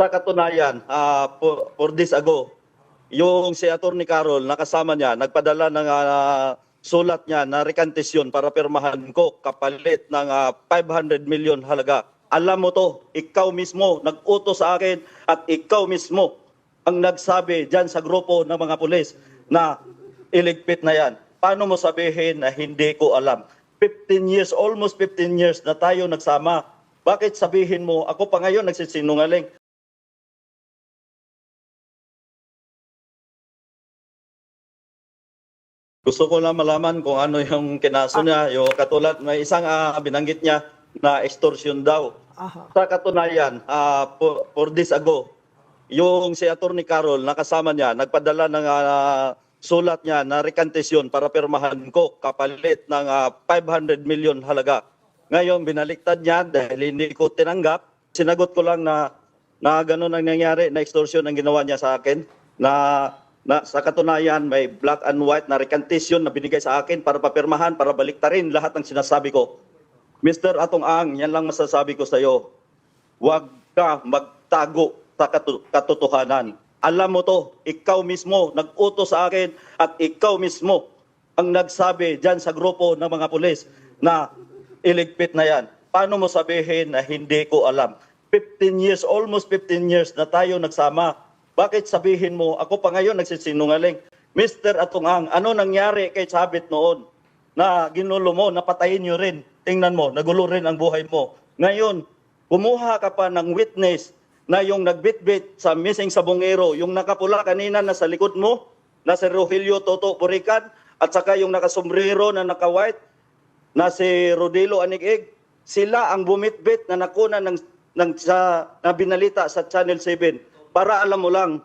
Sa katunayan, 4 days ago, yung si Atty. Carol, nakasama niya, nagpadala ng sulat niya na rekantisyon para pirmahan ko kapalit ng 500 million halaga. Alam mo to, ikaw mismo nag-utos sa akin at ikaw mismo ang nagsabi dyan sa grupo ng mga pulis na iligpit na yan. Paano mo sabihin na hindi ko alam? 15 years, almost 15 years na tayo nagsama. Bakit sabihin mo, ako pa ngayon nagsisinungaling? Gusto ko lang malaman kung ano yung kinaso niya. Yung katulad, may isang binanggit niya na extortion daw. Sa katunayan, 4 days ago, yung si Atty. Carol, nakasama niya, nagpadala ng sulat niya na rekantisyon para pirmahan ko kapalit ng 500 million halaga. Ngayon, binaliktad niya dahil hindi ko tinanggap. Sinagot ko lang na gano'n ang nangyari, na extortion ang ginawa niya sa akin, na sa katunayan may black and white na rekantisyon na binigay sa akin para papirmahan, para baliktarin lahat ng sinasabi ko. Mr. Atong Ang, yan lang masasabi ko sa iyo. Huwag ka magtago sa katotohanan. Alam mo to, ikaw mismo nag-utos sa akin at ikaw mismo ang nagsabi dyan sa grupo ng mga pulis na iligpit na yan. Paano mo sabihin na hindi ko alam? 15 years, almost 15 years na tayo nagsama. Bakit sabihin mo, ako pa ngayon nagsisinungaling? Mr. Atong Ang, ano nangyari kay Sabit noon? Na ginulo mo, napatayin nyo rin. Tingnan mo, nagulo rin ang buhay mo. Ngayon, kumuha ka pa ng witness na yung nagbitbit sa missing sabongero, yung nakapula kanina na sa likod mo, na si Rogelio Toto Burican, at saka yung nakasombrero na naka-white, na si Rodelo Anigig, sila ang bumitbit na nakuna na binalita sa Channel 7. Para alam mo lang,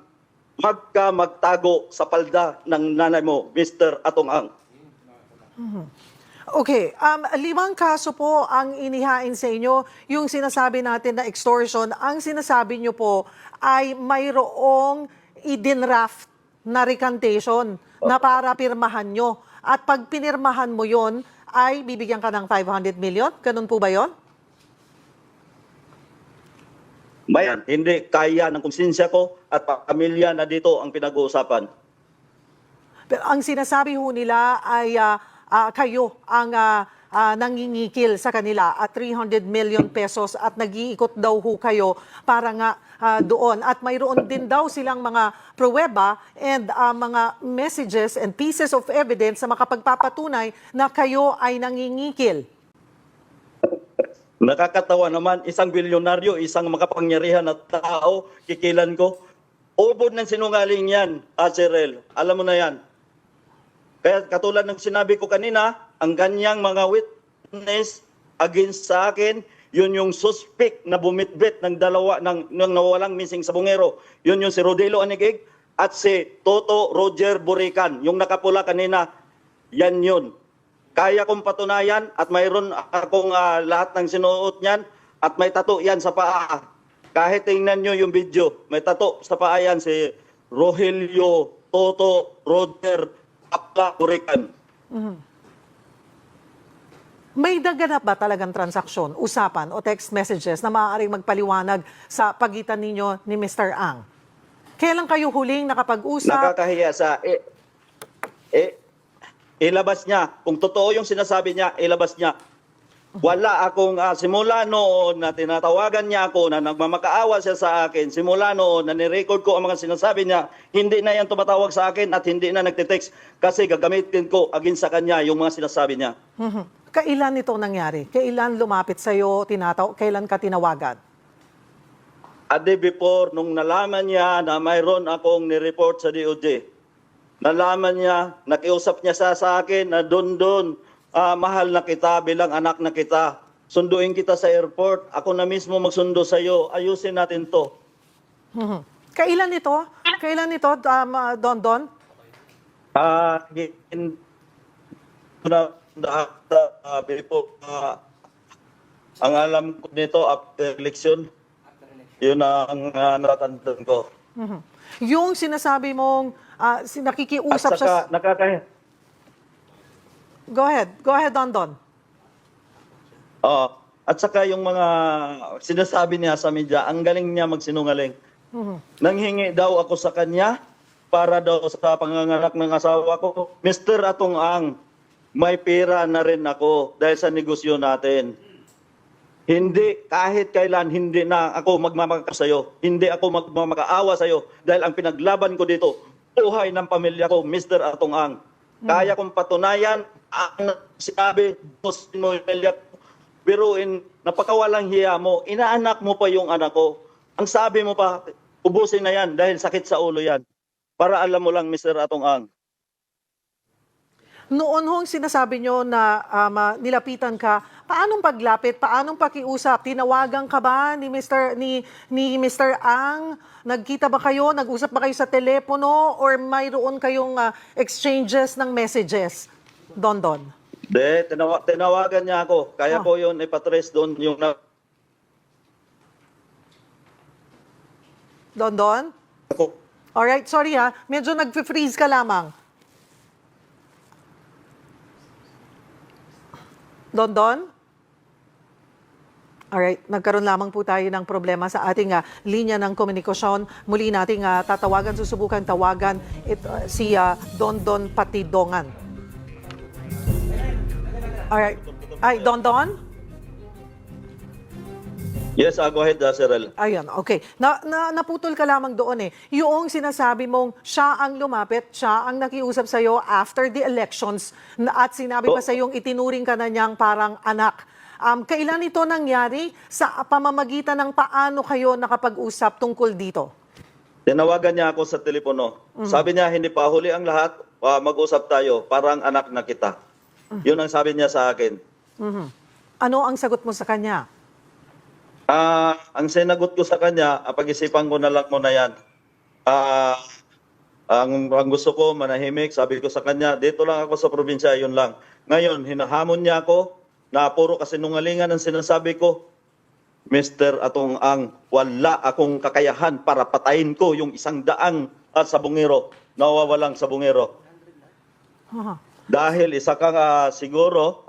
magtago sa palda ng nanay mo, Mr. Atong Ang. Okay, 5 kaso po ang inihain sa inyo. Yung sinasabi natin na extortion, ang sinasabi nyo po ay mayroong idinraft na recantation na para pirmahan nyo. At pag pinirmahan mo yon ay bibigyan ka ng 500 million? Ganun po ba yon? Mayan, hindi kaya ng konsensya ko at pamilya na dito ang pinag-uusapan. Pero ang sinasabi ho nila ay kayo ang nangingikil sa kanila at 300 million pesos at nag-iikot daw ho kayo para nga doon. At mayroon din daw silang mga pruweba and mga messages and pieces of evidence na makapagpapatunay na kayo ay nangingikil. Nakakatawa naman, isang bilyonaryo, isang makapangyarihan na tao, kikilan ko. Ubod ng sinungaling yan, Azirel. Alam mo na yan. Kaya katulad ng sinabi ko kanina, ang ganyang mga witness against sa akin, yun yung suspect na bumitbit ng dalawa ng nawawalang missing sabongero. Yun yung si Rodelo Anigig at si Toto Roger Burican. Yung nakapula kanina, yan yun. Kaya kong patunayan at mayroon akong lahat ng sinuot niyan at may tato yan sa paa. Kahit tingnan nyo yung video, may tato sa paa yan si Rogelio Toto Roger Burican. May naganap ba talagang transaksyon, usapan o text messages na maaaring magpaliwanag sa pagitan ninyo ni Mr. Ang? Kailan kayo huling nakapag-usap? Nakakahiya sa... ilabas niya. Kung totoo yung sinasabi niya, ilabas niya. Wala akong, simula noon na tinatawagan niya ako na nagmamakaawa siya sa akin, simula noon na nirecord ko ang mga sinasabi niya, hindi na yan tumatawag sa akin at hindi na nagtitext kasi gagamitin ko against sa kanya yung mga sinasabi niya. Kailan ito nangyari? Kailan lumapit sa'yo, kailan ka tinawagan? A day before, nung nalaman niya na mayroon akong nireport sa DOJ, nalaman niya, nakiusap niya sa akin na doon, mahal na kita bilang anak na kita. Sunduin kita sa airport. Ako na mismo magsundo sa iyo. Ayusin natin to. Kailan ito? Kailan ito, Don? Ang alam ko nito after election, yun ang natatandaan ko. Yung sinasabi mong nakikiusap At saka, sa... Go ahead, Don. At saka yung mga sinasabi niya sa media, ang galing niya magsinungaling. Nanghingi daw ako sa kanya para daw sa panganganak ng asawa ko. Mr. Atong Ang, may pera na rin ako dahil sa negosyo natin. Hindi, kahit kailan, hindi na ako magmamakaawa sa'yo. Hindi ako magmamakaawa sa'yo dahil ang pinaglaban ko dito, buhay ng pamilya ko, Mr. Atong Ang. Kaya kong patunayan, ang sinabi, boss mo, pamilya ko, biruin, napakawalang hiya mo, inaanak mo pa yung anak ko. Ang sabi mo pa, ubusin na yan dahil sakit sa ulo yan. Para alam mo lang, Mr. Atong Ang. Noon hong sinasabi nyo na nilapitan ka, paanong paglapit, paanong pakiusap? Tinawagan ka ba ni Mr. Ang? Nagkita ba kayo? Nag-usap ba kayo sa telepono? Or mayroon kayong exchanges ng messages? Don. De, tinawagan niya ako. Kaya ko yun ipatrace doon yung Don? ako. Alright, sorry ha. Medyo nag-freeze ka lamang. Don? Alright, nagkaroon lamang po tayo ng problema sa ating linya ng komunikasyon. Muli nating tatawagan, susubukan tawagan si Don Patidongan. Alright. Ay, Don? Yes, go ahead, Cyril. Ayun, okay. Naputol ka lamang doon eh. Yung sinasabi mong siya ang lumapit, siya ang nakiusap sa'yo after the elections at sinabi pa sa'yong itinuring ka na niyang parang anak. Kailan ito nangyari? Sa pamamagitan ng paano kayo nakapag-usap tungkol dito? Tinawagan niya ako sa telepono. Sabi niya, hindi pa huli ang lahat, mag-usap tayo, parang anak na kita. Yun ang sabi niya sa akin. Ano ang sagot mo sa kanya? Ang sinagot ko sa kanya, pag-isipan ko na lang muna yan. Ang gusto ko, manahimik, sabi ko sa kanya, dito lang ako sa probinsya, yun lang. Ngayon, hinahamon niya ako na puro kasinungalingan ang sinasabi ko. Mr. Atong Ang, wala akong kakayahan para patayin ko yung 100 sabungero, nawawalang sabungero. Dahil isa kang siguro,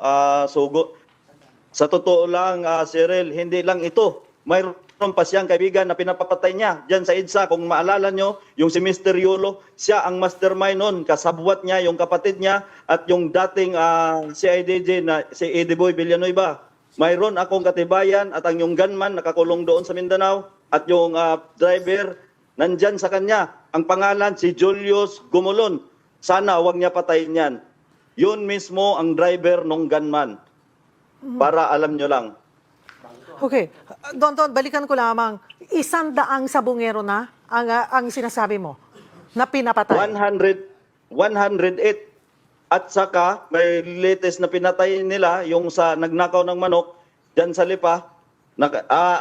sugo. Sa totoo lang, Cyril, hindi lang ito. Mayroon pa siyang kaibigan na pinapapatay niya. Diyan sa EDSA, kung maalala nyo, yung si Mr. Yolo, siya ang mastermind nun. Kasabwat niya, yung kapatid niya, at yung dating CIDJ na si Ediboy Villanueva. Mayroon akong katibayan at ang yung gunman nakakulong doon sa Mindanao at yung driver nandyan sa kanya. Ang pangalan si Julius Gumulon. Sana huwag niya patayin yan. Yun mismo ang driver ng gunman. Para alam nyo lang. Okay. Don, balikan ko lamang. 100 sabungero na ang sinasabi mo na pinapatay. 108. At saka, may latest na pinatay nila, yung sa nagnakaw ng manok, dyan sa Lipa.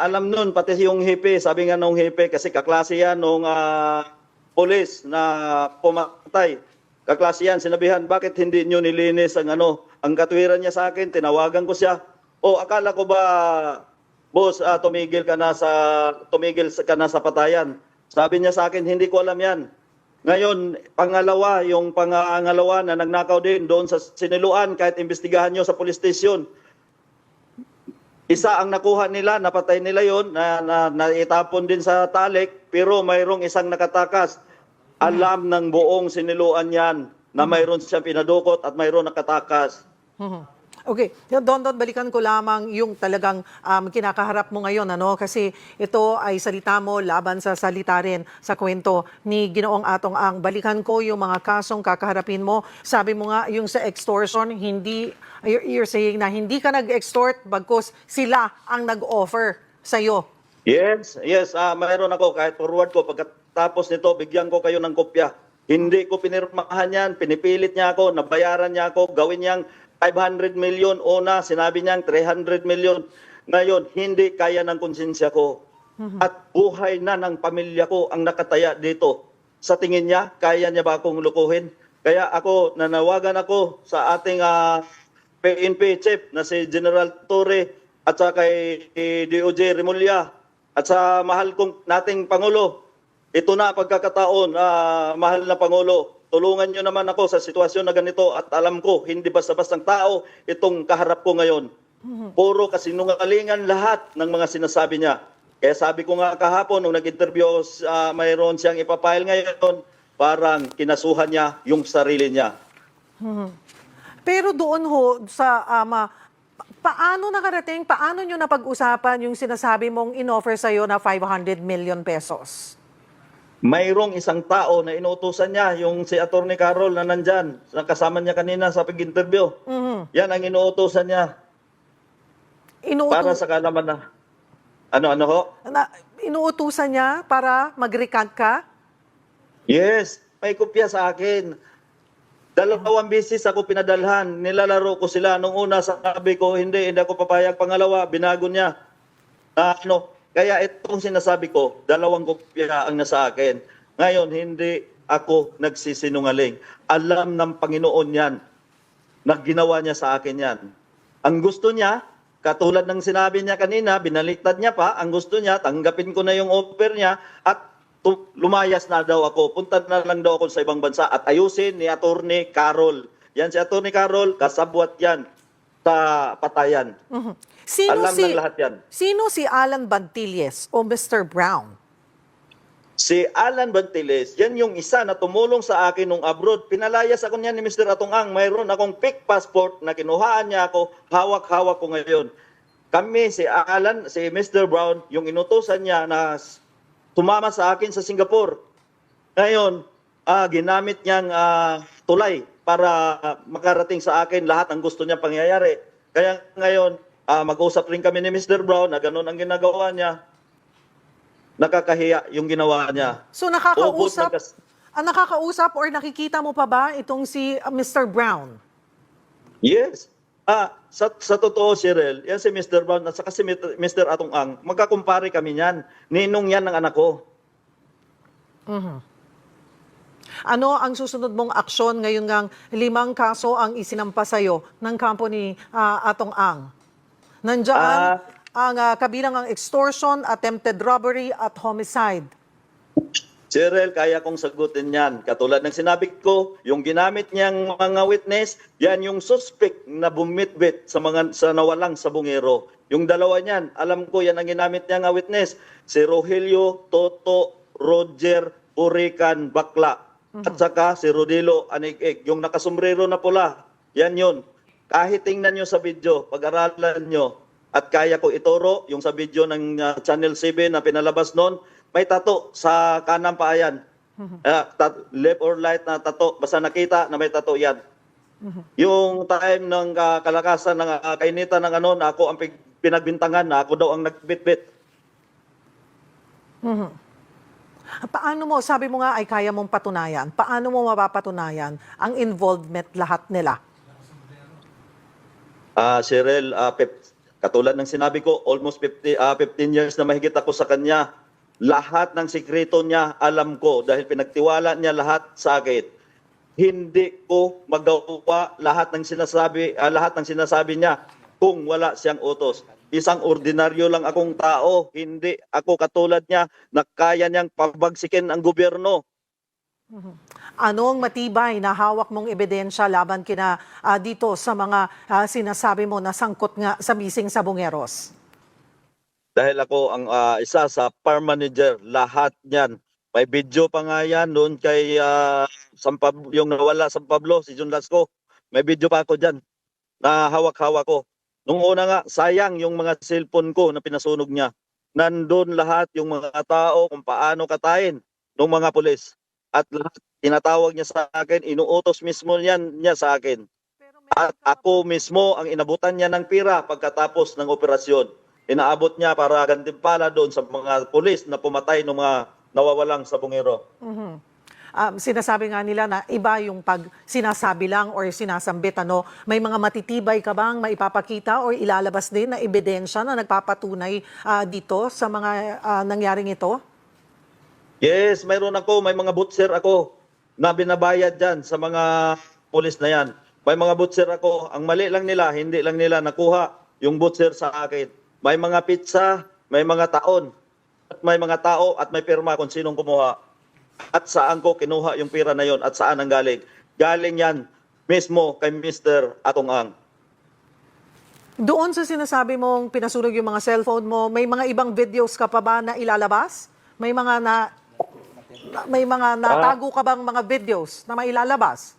Alam nun, pati yung hepe, sabi nga nung hepe, kasi kaklase yan nung polis na pumatay. Kaklase yan, sinabihan, bakit hindi nyo nilinis ang katwiran niya sa akin, tinawagan ko siya. Akala ko ba, boss, tumigil ka na sa patayan. Sabi niya sa akin, hindi ko alam yan. Ngayon, yung pangalawa na nagnakaw din doon sa Siniluan, kahit imbestigahan nyo sa police station. Isa ang nakuha nila, napatay nila yon na itapon din sa talik, pero mayroong isang nakatakas. Alam ng buong Siniluan yan na mayroon siyang pinadukot at mayroon nakatakas. Okay. Don, balikan ko lamang yung talagang kinakaharap mo ngayon. Kasi ito ay salita mo laban sa salita rin sa kwento ni Ginoong Atong Ang. Balikan ko yung mga kasong kakaharapin mo. Sabi mo nga yung sa extortion, you're saying na hindi ka nag-extort bagkus sila ang nag-offer sa'yo. Yes. Mayroon ako. Kahit forward ko, pagkatapos nito, bigyan ko kayo ng kopya. Hindi ko pinirmahan yan, pinipilit niya ako, nabayaran niya ako, gawin niyang 500 million. Una, sinabi niyang 300 million. Ngayon, hindi kaya ng konsensya ko. At buhay na ng pamilya ko ang nakataya dito. Sa tingin niya, kaya niya ba akong lukuhin? Kaya nanawagan ako sa ating PNP chief na si General Torre at sa kay DOJ Remulla at sa mahal kong nating Pangulo. Ito na pagkakataon, mahal na Pangulo, tulungan nyo naman ako sa sitwasyon na ganito at alam ko, hindi basta-bastang tao itong kaharap ko ngayon. Puro kasinungalingan lahat ng mga sinasabi niya. Kaya sabi ko nga kahapon, nung nag-interview, mayroon siyang ipapile ngayon, parang kinasuhan niya yung sarili niya. Pero doon ho sa paano nakarating, paano nyo napag-usapan yung sinasabi mong in-offer sa'yo na 500 million pesos? Mayroong isang tao na inuutusan niya, yung si Atty. Carol na nandyan, kasama niya kanina sa pag-interview. Yan ang inuutusan niya para sa kalaman na. Ano ho? Inuutusan niya para mag-recant ka? Yes, may kopya sa akin. 2 beses ako pinadalhan, nilalaro ko sila. Nung una sabi ko, hindi ako papayag. Pangalawa, binago niya. Kaya itong sinasabi ko, 2 kopya ang nasa akin. Ngayon, hindi ako nagsisinungaling. Alam ng Panginoon yan na ginawa niya sa akin yan. Ang gusto niya, katulad ng sinabi niya kanina, binaliktad niya pa, ang gusto niya, tanggapin ko na yung offer niya at lumayas na daw ako. Punta na lang daw ako sa ibang bansa at ayusin ni Atty. Carol. Yan si Atty. Carol, kasabwat yan sa patayan. Alam ng lahat yan. Sino si Alan Bantilles o Mr. Brown? Si Alan Bantilles, yan yung isa na tumulong sa akin nung abroad. Pinalayas ako niya ni Mr. Atong Ang. Mayroon akong fake passport na kinuhaan niya ako. Hawak-hawak ko ngayon. Kami, si Alan, si Mr. Brown, yung inutusan niya na tumama sa akin sa Singapore. Ngayon, ginamit niyang tulay para makarating sa akin lahat ang gusto niyang pangyayari. Kaya ngayon, mag-usap rin kami ni Mr. Brown na ganun ang ginagawa niya. Nakakahiya yung ginawa niya. So nakakausap or nakikita mo pa ba itong si Mr. Brown? Yes. Sa totoo, Cheryl, yan si Mr. Brown at saka si Mr. Atong Ang, magkakumpare kami niyan. Ninong yan ng anak ko. Ano ang susunod mong aksyon ngayon ngang 5 kaso ang isinampa sa'yo ng kampo ni Atong Ang? Nandiyan ang kabilang ang extortion, attempted robbery at homicide. Cheryl, kaya kong sagutin yan. Katulad ng sinabi ko, yung ginamit niyang mga witness, yan yung suspect na bumitbit sa nawalang sa bungero. Yung dalawa niyan, alam ko yan ang ginamit niyang witness. Si Rogelio, Toto, Roger, Urican, Bakla. At saka si Rodilo Anig-ig, yung nakasombrero na pula. Yan yun. Kahit tingnan nyo sa video, pag-aralan nyo, at kaya ko ituro, yung sa video ng Channel 7 na pinalabas noon, may tato sa kanang paayan. Left or right na tato. Basta nakita na may tato yan. Yung time ng kalakasan ng kainitan ng na ako ang pinagbintangan na ako daw ang nagbitbit. Paano mo, sabi mo nga ay kaya mong patunayan. Paano mo mapapatunayan ang involvement lahat nila? Cheryl, katulad ng sinabi ko, almost 15 years na mahigit ako sa kanya. Lahat ng sikreto niya alam ko dahil pinagtiwala niya lahat sa akin. Hindi ko magawa lahat ng sinasabi niya kung wala siyang utos. Isang ordinaryo lang akong tao, hindi ako katulad niya na kaya niyang pabagsikin ang gobyerno. Anong matibay na hawak mong ebidensya laban kina dito sa mga sinasabi mo na sangkot nga sa missing sa Bungeros? Dahil ako ang isa sa farm manager, lahat niyan. May video pa nga yan noon kay yung nawala San Pablo, si John Lasco. May video pa ako dyan na hawak-hawak ko. Nung una nga, sayang yung mga cellphone ko na pinasunog niya. Nandun lahat yung mga tao kung paano katayin ng mga pulis. At lahat tinatawag niya sa akin, inuutos mismo niya sa akin. At ako mismo ang inabutan niya ng pira pagkatapos ng operasyon. Inaabot niya para gantimpala doon sa mga pulis na pumatay ng mga nawawalang sa bungero. Sinasabi nga nila na iba yung pag sinasabi lang or sinasambit. May mga matitibay ka bang maipapakita or ilalabas din na ebidensya na nagpapatunay dito sa mga nangyaring ito? Yes, mayroon ako. May mga butcher ako na binabayad dyan sa mga pulis na yan. May mga butcher ako. Ang mali lang nila, hindi lang nila nakuha yung butcher sa akin. May mga pizza, may mga taon, at may mga tao at may pirma kung sinong kumuha. At saan ko kinuha yung pira na yon at saan ang galing. Galing yan mismo kay Mr. Atong Ang. Doon sa sinasabi mong pinasunog yung mga cellphone mo, may mga ibang videos ka pa ba na ilalabas? May mga natago ka bang mga videos na mailalabas?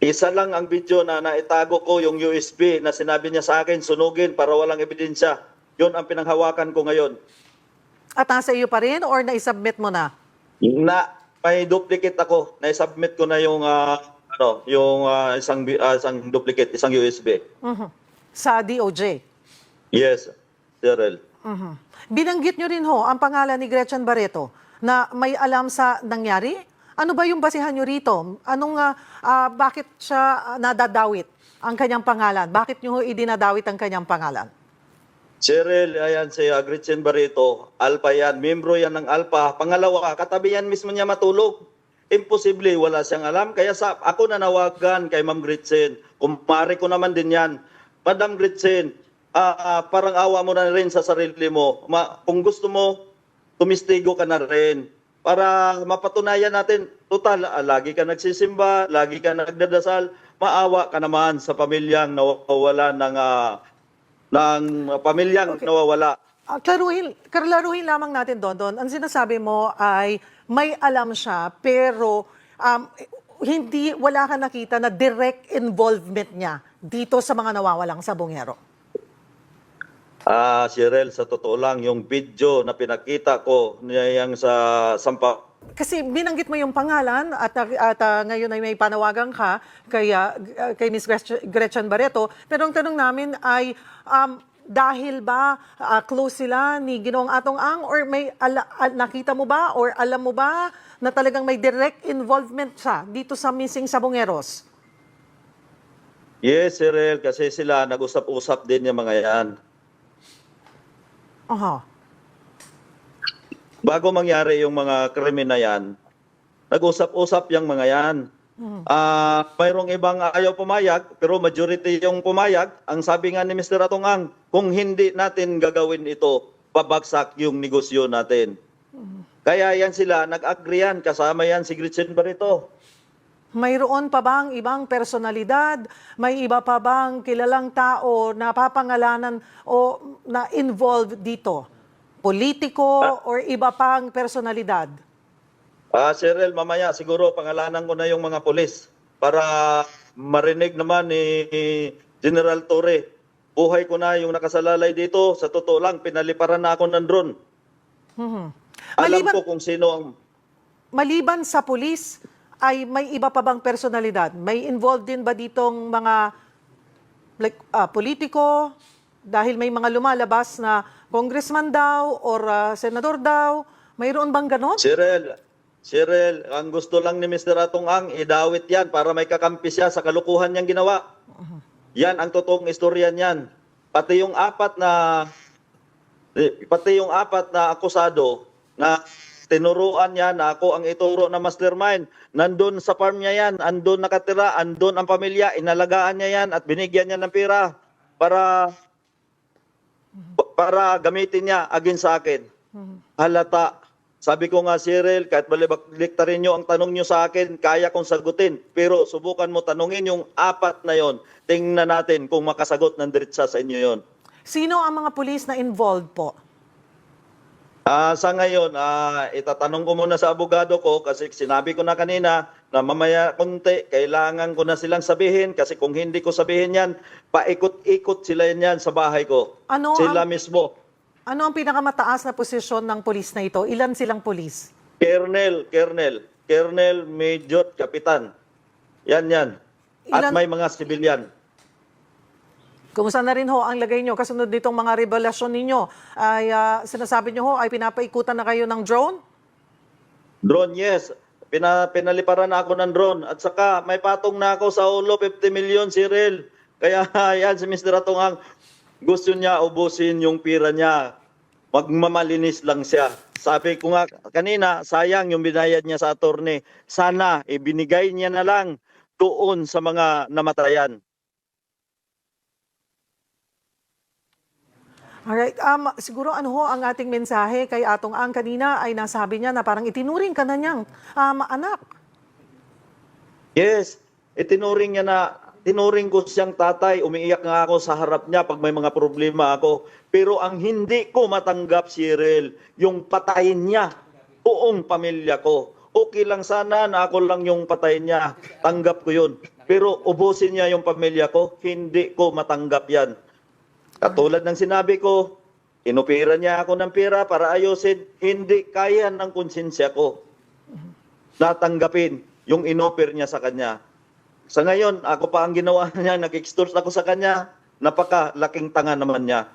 Isa lang ang video na naitago ko, yung USB na sinabi niya sa akin, sunugin para walang ebidensya. Yun ang pinanghawakan ko ngayon. At nasa iyo pa rin or naisubmit mo na? May duplicate ako. Na-submit ko na yung isang duplicate, isang USB. Sa DOJ? Yes, Cheryl. Binanggit nyo rin ho ang pangalan ni Gretchen Barreto na may alam sa nangyari. Ano ba yung basihan nyo rito? Bakit siya nadadawit ang kanyang pangalan? Bakit nyo idinadawit ang kanyang pangalan? Cheryl, ayan si Gretchen Barreto, Alpha yan, membro yan ng Alpha. Pangalawa, katabi yan mismo niya matulog. Imposible, wala siyang alam. Kaya ako nanawagan kay Ma'am Gretchen. Kumpare ko naman din yan. Madam Gretchen, parang awa mo na rin sa sarili mo. Kung gusto mo, tumistigo ka na rin. Para mapatunayan natin, total, lagi ka nagsisimba, lagi ka nagdadasal, maawa ka naman sa pamilyang nawawala ng pamilyang nawawala. Klaruhin lamang natin, Don. Ang sinasabi mo ay may alam siya, pero wala ka nakita na direct involvement niya dito sa mga nawawalang sabongero. Cheryl, sa totoo lang, yung video na pinakita ko niyang sa Sampa. Kasi binanggit mo yung pangalan at ngayon ay may panawagan ka kay Ms. Gretchen Barreto. Pero ang tanong namin ay dahil ba close sila ni Ginoong Atong Ang or may nakita mo ba or alam mo ba na talagang may direct involvement siya dito sa missing sabongeros? Yes, Cheryl, kasi sila nag-usap-usap din yung mga yan. Bago mangyari yung mga krimen na yan, nag-usap-usap yung mga yan. Mayroong ibang ayaw pumayag, pero majority yung pumayag. Ang sabi nga ni Mr. Atongang, kung hindi natin gagawin ito, babagsak yung negosyo natin. Kaya yan sila, nag-agree yan, kasama yan si Gretchen Barreto. Mayroon pa bang ibang personalidad? May iba pa bang kilalang tao na papangalanan o na involved dito? Politiko or iba pang personalidad? Cheryl, mamaya siguro pangalanan ko na yung mga pulis para marinig naman ni General Torre. Buhay ko na yung nakasalalay dito. Sa totoo lang, pinaliparan na ako ng drone. Alam ko kung sino ang... Maliban sa pulis, ay may iba pa bang personalidad? May involved din ba ditong mga politiko? Dahil may mga lumalabas na congressman daw or senador daw. Mayroon bang ganon? Cheryl, ang gusto lang ni Mr. Atong Ang, idawit yan para may kakampi siya sa kalukuhan niyang ginawa. Yan ang totoong istorya niyan. Pati yung apat na akusado na tinuruan niya na ako ang ituro na mastermind. Nandun sa farm niya yan, andun nakatira, andun ang pamilya, inalagaan niya yan at binigyan niya ng pera para gamitin niya against sa akin. Halata. Sabi ko nga, Cheryl, kahit baliktarin niyo ang tanong niyo sa akin, kaya kong sagutin. Pero subukan mo tanungin yung apat na yon. Tingnan natin kung makasagot ng diretsa sa inyo yon. Sino ang mga pulis na involved po? Sa ngayon, itatanong ko muna sa abogado ko kasi sinabi ko na kanina na mamaya konti, kailangan ko na silang sabihin kasi kung hindi ko sabihin yan, paikot-ikot sila yan sa bahay ko. Sila mismo. Ano ang pinakamataas na posisyon ng pulis na ito? Ilan silang pulis? Colonel, Major, Kapitan. Yan. At may mga sibilyan. Kumusta na rin ho ang lagay nyo? Kasunod ditong mga revelasyon ninyo, ay sinasabi nyo ho ay pinapaikutan na kayo ng drone? Drone, yes. Pinaliparan na ako ng drone. At saka may patong na ako sa ulo, 50 million, Cheryl. Kaya yan si Mr. Atongang, gusto niya ubusin yung pira niya. Magmamalinis lang siya. Sabi ko nga kanina, sayang yung binayad niya sa attorney. Sana ibinigay niya na lang doon sa mga namatayan. Alright, siguro ano ho ang ating mensahe kay Atong Ang kanina ay nasabi niya na parang itinuring ka na niyang anak. Yes, itinuring niya na tinuring ko siyang tatay, umiiyak nga ako sa harap niya pag may mga problema ako. Pero ang hindi ko matanggap, Cyril, yung patayin niya buong pamilya ko. Okay lang sana na ako lang yung patayin niya. Tanggap ko yun. Pero ubusin niya yung pamilya ko, hindi ko matanggap yan. Katulad ng sinabi ko, inopera niya ako ng pera para ayusin, hindi kaya ng konsensya ko na tanggapin yung inoper niya sa kanya. Sa ngayon, ako pa ang ginawa niya, nag-extort ako sa kanya, napakalaking tanga naman niya.